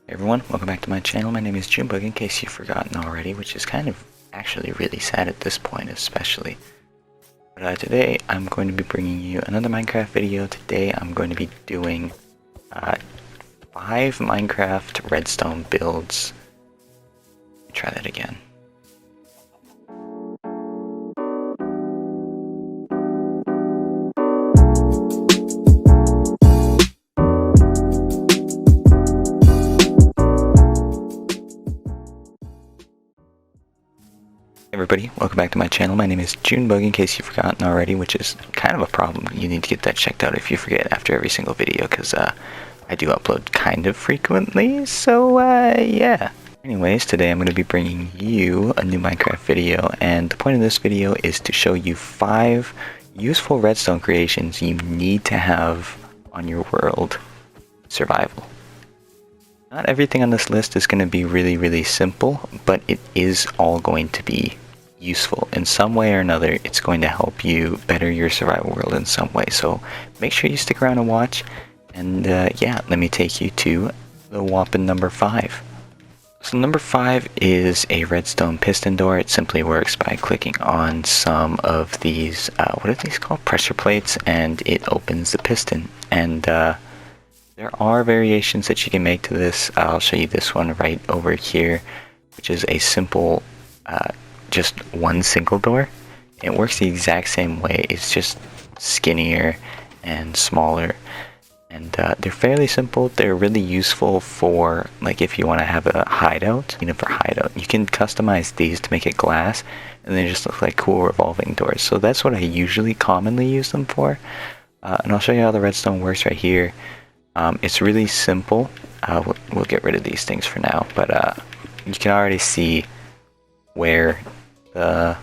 Hey everyone, welcome back to my channel. My name is Junebug, in case you've forgotten already, which is kind of actually really sad at this point especially. But today I'm going to be bringing you another Minecraft video. Today I'm going to be doing 5 Minecraft redstone builds. Let me try that again. Hey everybody, welcome back to my channel. My name is Junebug, in case you've forgotten already, which is kind of a problem. You need to get that checked out if you forget after every single video, because I do upload kind of frequently, so yeah. Anyways, today I'm going to be bringing you a new Minecraft video, and the point of this video is to show you 5 useful redstone creations you need to have on your world survival. Not everything on this list is going to be really simple, but it is all going to be useful in some way or another. It's going to help you better your survival world in some way, so make sure you stick around and watch. And yeah, let me take you to the whopping number 5. So number 5 is a redstone piston door. It simply works by clicking on some of these, what are these called? Pressure plates, and it opens the piston. And there are variations that you can make to this. I'll show you this one right over here, which is a simple, just one single door. It works the exact same way. It's just skinnier and smaller. And they're fairly simple. They're really useful for, like, if you want to have a hideout, for hideout. You can customize these to make it glass, and they just look like cool revolving doors. So that's what I commonly use them for. And I'll show you how the redstone works right here. It's really simple. We'll get rid of these things for now, but you can already see where the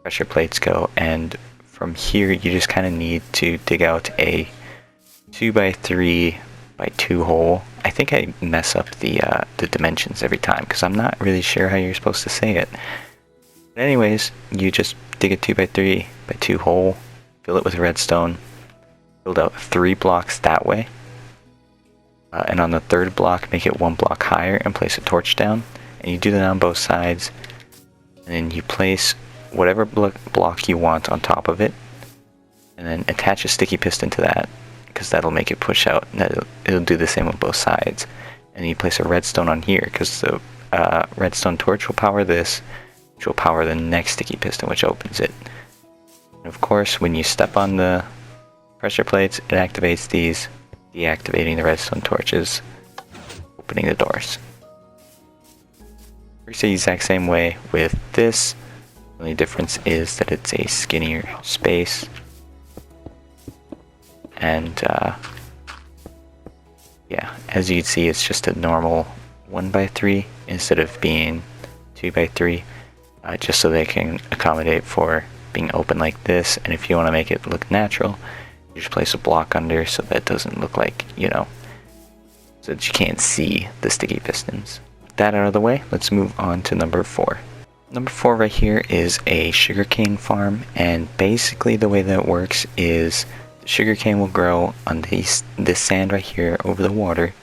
pressure plates go, and from here you just kind of need to dig out a 2x3 by 2 hole. I think I mess up the dimensions every time because I'm not really sure how you're supposed to say it. But anyways, you just dig a 2x3 by 2 hole, fill it with redstone, build out 3 blocks that way. And on the 3rd block, make it 1 block higher and place a torch down. And you do that on both sides. And then you place whatever block you want on top of it. And then attach a sticky piston to that, because that'll make it push out. And it'll do the same on both sides. And you place a redstone on here, because the redstone torch will power this, which will power the next sticky piston, which opens it. And of course, when you step on the pressure plates, it activates these, deactivating the redstone torches, opening the doors. Works the exact same way with this. The only difference is that it's a skinnier space. And yeah, as you can see, it's just a normal 1x3 instead of being 2x3, just so they can accommodate for being open like this. And if you want to make it look natural, you just place a block under so that it doesn't look like, so that you can't see the sticky pistons. With that out of the way, let's move on to number 4. Number 4 right here is a sugarcane farm, and basically the way that works is the sugarcane will grow on this sand right here over the water.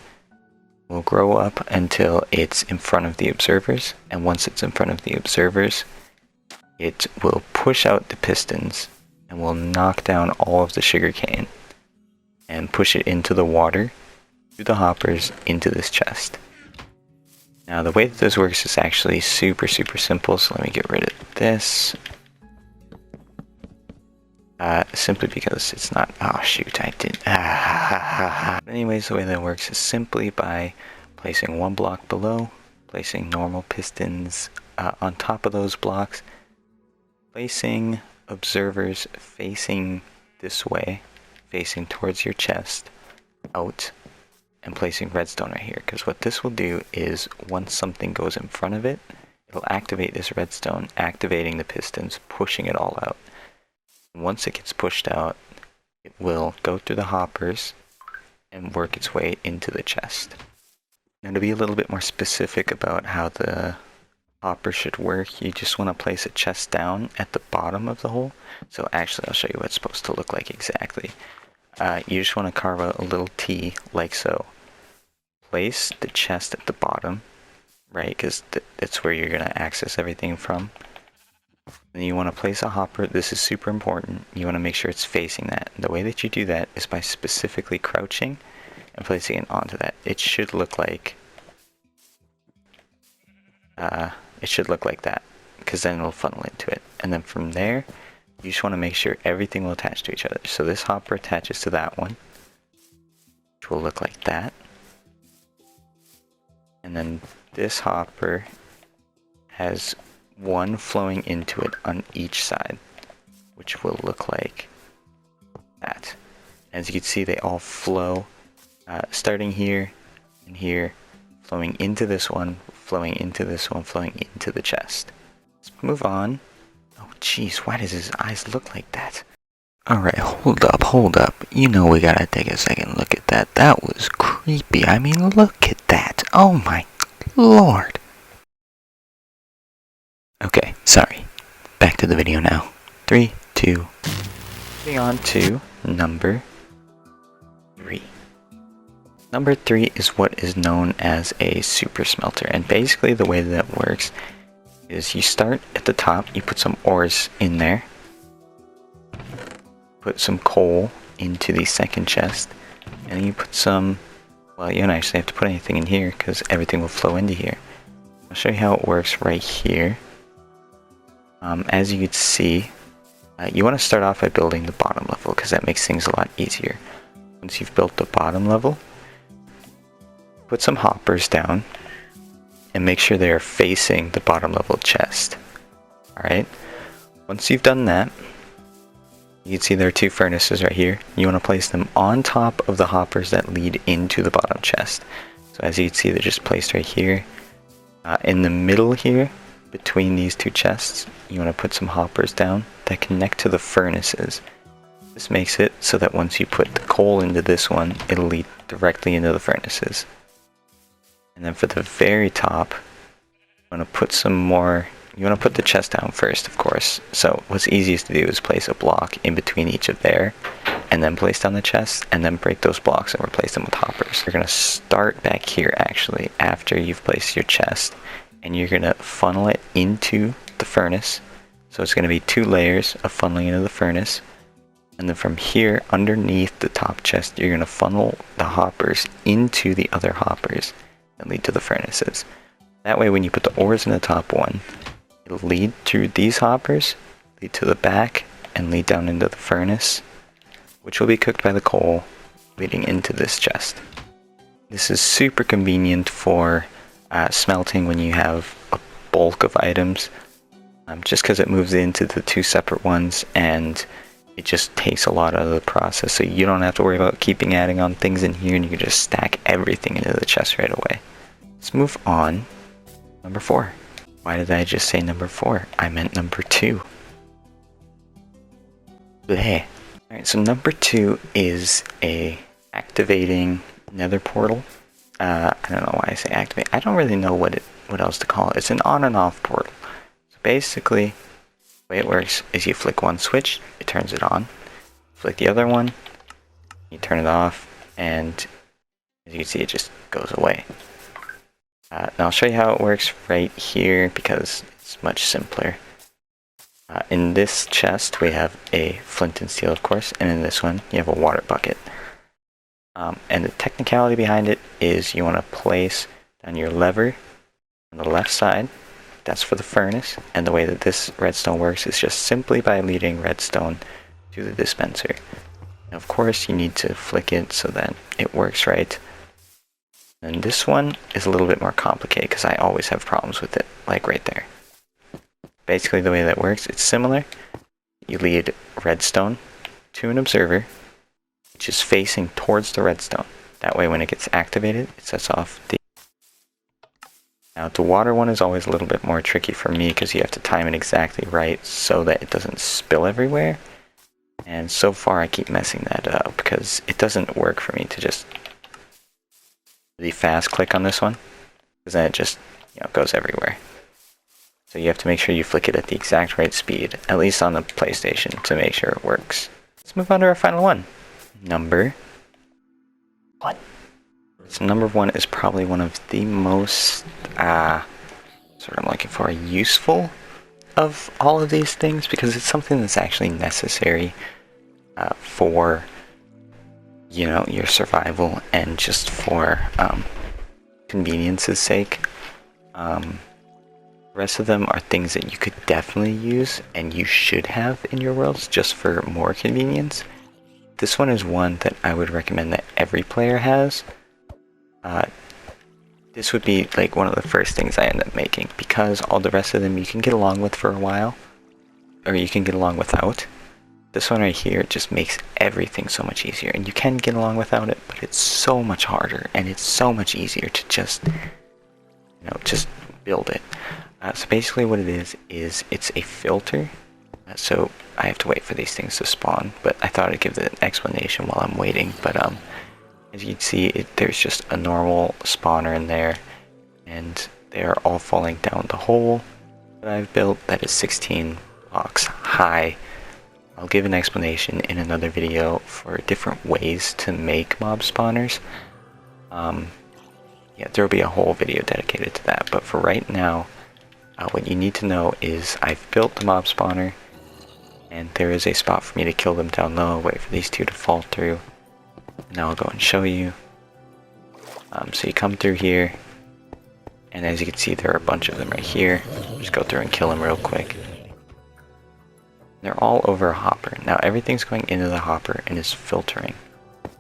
Will grow up until it's in front of the observers, and once it's in front of the observers, it will push out the pistons and will knock down all of the sugarcane and push it into the water through the hoppers into this chest. Now the way that this works is actually super simple, so let me get rid of this. Simply because it's not, oh shoot, I did. Anyways, the way that works is simply by placing 1 block below, placing normal pistons on top of those blocks, placing observers facing this way, facing towards your chest, out, and placing redstone right here. Because what this will do is, once something goes in front of it, it'll activate this redstone, activating the pistons, pushing it all out. Once it gets pushed out, it will go through the hoppers and work its way into the chest. Now, to be a little bit more specific about how the hopper should work, you just want to place a chest down at the bottom of the hole. So actually, I'll show you what it's supposed to look like exactly. You just want to carve out a little T like so. place the chest at the bottom, right? Because that's where you're going to access everything from. Then you want to place a hopper. This is super important. You want to make sure it's facing that. And the way that you do that is by specifically crouching and placing it onto that. It should look like that, because then it'll funnel into it. And then from there, you just want to make sure everything will attach to each other. So this hopper attaches to that one, which will look like that. And then this hopper has one flowing into it on each side, which will look like that. As you can see, they all flow, starting here and here, flowing into this one, flowing into this one, flowing into the chest. Let's move on. Oh jeez, why does his eyes look like that? Alright, hold up. You know we gotta take a second look at that. That was creepy. I mean, look at that. Oh my lord. Okay, sorry. Back to the video now. 3, 2. Moving on to number 3. Number 3 is what is known as a super smelter. And basically the way that works is you start at the top, you put some ores in there, put some coal into the second chest, and then you put some, well, you don't actually have to put anything in here because everything will flow into here. I'll show you how it works right here. As you can see, you want to start off by building the bottom level because that makes things a lot easier. Once you've built the bottom level, put some hoppers down and make sure they are facing the bottom level chest. Alright, once you've done that, you can see there are 2 furnaces right here. You want to place them on top of the hoppers that lead into the bottom chest. So as you can see, they're just placed right here. In the middle here, between these 2 chests, you want to put some hoppers down that connect to the furnaces. This makes it so that once you put the coal into this one, it'll lead directly into the furnaces. And then for the very top, you want to put some more. You want to put the chest down first, of course. So what's easiest to do is place a block in between each of there, and then place down the chest, and then break those blocks and replace them with hoppers. You're going to start back here actually after you've placed your chest, and you're going to funnel it into the furnace. So it's going to be 2 layers of funneling into the furnace. And then from here, underneath the top chest, you're going to funnel the hoppers into the other hoppers that lead to the furnaces. That way when you put the ores in the top one, it'll lead through these hoppers, lead to the back, and lead down into the furnace, which will be cooked by the coal, leading into this chest. This is super convenient for smelting when you have a bulk of items, just because it moves into the 2 separate ones, and it just takes a lot out of the process, so you don't have to worry about adding on things in here, and you can just stack everything into the chest right away. Let's move on. Number 4. Why did I just say number 4? I meant number 2. Bleh. Alright, so number 2 is a activating nether portal. I don't know why I say activate. I don't really know what else to call it. It's an on and off portal. So basically, the way it works is you flick one switch, it turns it on. Flick the other one, you turn it off, and as you can see, it just goes away. Now I'll show you how it works right here because it's much simpler. In this chest we have a flint and steel, of course, and in this one you have a water bucket. And the technicality behind it is you want to place down your lever on the left side. That's for the furnace, and the way that this redstone works is just simply by leading redstone to the dispenser. And of course you need to flick it so that it works right. And this one is a little bit more complicated because I always have problems with it, like right there. Basically the way that works, it's similar. You lead redstone to an observer, which is facing towards the redstone. That way when it gets activated, it sets off the... Now the water one is always a little bit more tricky for me because you have to time it exactly right so that it doesn't spill everywhere. And so far I keep messing that up because it doesn't work for me to just really fast click on this one, because then it just goes everywhere. So you have to make sure you flick it at the exact right speed, at least on the PlayStation, to make sure it works. Let's move on to our final one. Number 1. So number one is probably one of the most, sort of I'm looking for, useful of all of these things, because it's something that's actually necessary for, you know, your survival and just for convenience's sake. The rest of them are things that you could definitely use and you should have in your worlds just for more convenience. This one is one that I would recommend that every player has. This would be like one of the first things I end up making, because all the rest of them you can get along with for a while, or you can get along without. This one right here just makes everything so much easier, and you can get along without it, but it's so much harder, and it's so much easier to just, you know, just build it. So basically what it is it's a filter. So I have to wait for these things to spawn, but I thought I'd give an explanation while I'm waiting. But as you can see, there's just a normal spawner in there, and they are all falling down the hole that I've built that is 16 blocks high. I'll give an explanation in another video for different ways to make mob spawners. Yeah, there will be a whole video dedicated to that, but for right now, what you need to know is I've built the mob spawner, and there is a spot for me to kill them down low, wait for these two to fall through. Now I'll go and show you. So you come through here, and as you can see there are a bunch of them right here. Just go through and kill them real quick. They're all over a hopper. Now everything's going into the hopper and is filtering.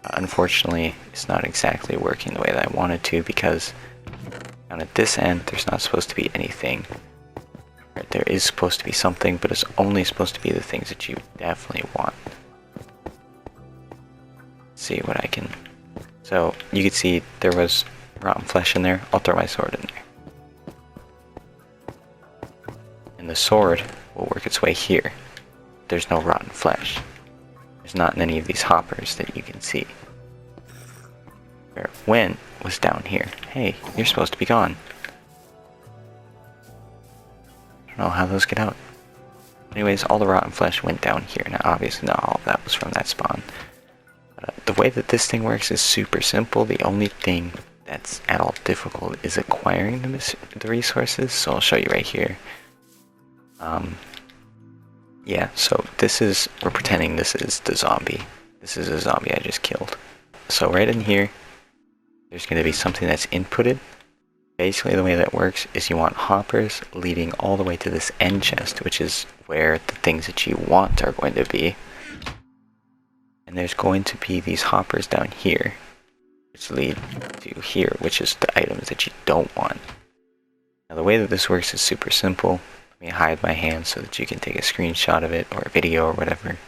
Unfortunately, it's not exactly working the way that I wanted to, because down at this end there's not supposed to be anything. There is supposed to be something, but it's only supposed to be the things that you definitely want. See what I can. So you can see there was rotten flesh in there. I'll throw my sword in there, and the sword will work its way here. There's no rotten flesh. There's not in any of these hoppers that you can see. Where it went was down here. Hey, you're supposed to be gone. I don't know how those get out. Anyways, all the rotten flesh went down here. Now obviously not all of that was from that spawn. The way that this thing works is super simple. The only thing that's at all difficult is acquiring the resources, so I'll show you right here. Yeah, so this is, we're pretending this is the zombie. This is a zombie I just killed. So right in here, there's going to be something that's inputted. Basically the way that works is you want hoppers leading all the way to this end chest, which is where the things that you want are going to be. And there's going to be these hoppers down here, which lead to here, which is the items that you don't want. Now the way that this works is super simple. Let me hide my hand so that you can take a screenshot of it, or a video or whatever.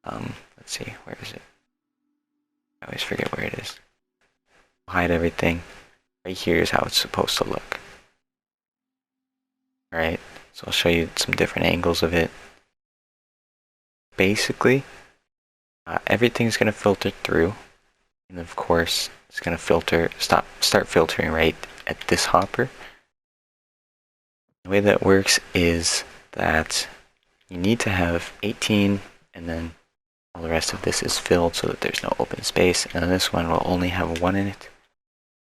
Let's see, where is it? I always forget where it is. Hide everything. Right here is how it's supposed to look. Alright, so I'll show you some different angles of it. Basically, everything's going to filter through, and of course it's going to start filtering right at this hopper. The way that works is that you need to have 18, and then all the rest of this is filled so that there's no open space, and then this one will only have 1 in it.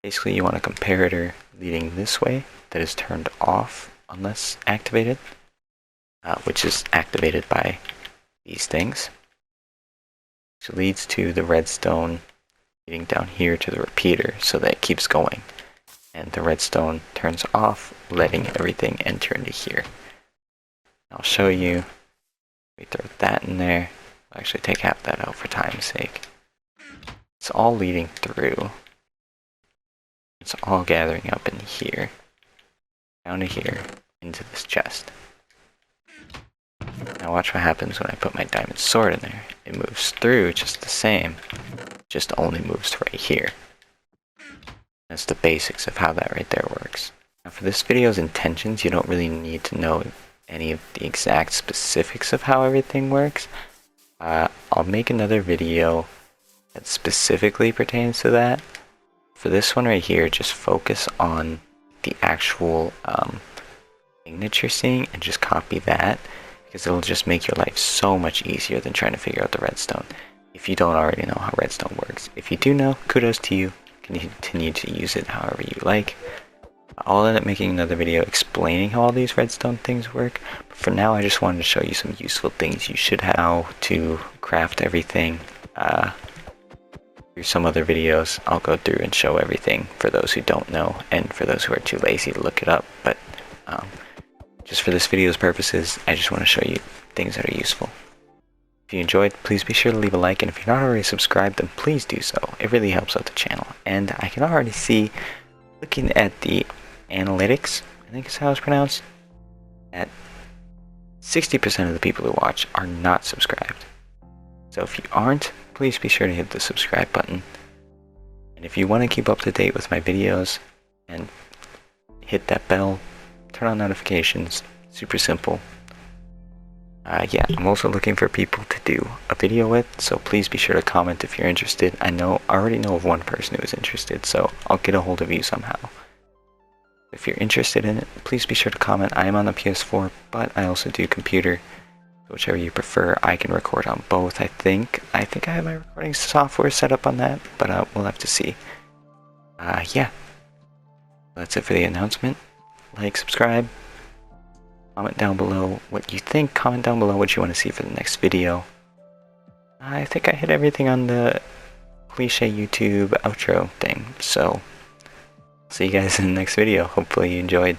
Basically you want a comparator leading this way that is turned off unless activated, which is activated by these things. Which leads to the redstone leading down here to the repeater, so that it keeps going. And the redstone turns off, letting everything enter into here. I'll show you. We throw that in there. I'll actually take half that out for time's sake. It's all leading through. It's all gathering up in here, down to here, into this chest. Now watch what happens when I put my diamond sword in there. It moves through just the same, just only moves right here. That's the basics of how that right there works. Now for this video's intentions, you don't really need to know any of the exact specifics of how everything works. I'll make another video that specifically pertains to that. For this one right here, just focus on the actual thing that you're seeing and just copy that, because it'll just make your life so much easier than trying to figure out the redstone if you don't already know how redstone works. If you do know, kudos to you. continue to use it however you like. I'll end up making another video explaining how all these redstone things work, but for now I just wanted to show you some useful things you should have, how to craft everything. Through some other videos I'll go through and show everything for those who don't know and for those who are too lazy to look it up, but just for this video's purposes, I just want to show you things that are useful. If you enjoyed, please be sure to leave a like, and if you're not already subscribed, then please do so. It really helps out the channel. And I can already see, looking at the analytics, I think is how it's pronounced, that 60% of the people who watch are not subscribed. So if you aren't, please be sure to hit the subscribe button. And if you want to keep up to date with my videos and hit that bell, turn on notifications, super simple. Yeah, I'm also looking for people to do a video with, so please be sure to comment if you're interested. I already know of one person who is interested, so I'll get a hold of you somehow. If you're interested in it, please be sure to comment. I am on the PS4, but I also do computer. Whichever you prefer, I can record on both. I think I have my recording software set up on that, but we'll have to see. Yeah. That's it for the announcement. Like, subscribe, comment down below what you think, comment down below what you want to see for the next video. I think I hit everything on the cliche YouTube outro thing, so see you guys in the next video. Hopefully you enjoyed.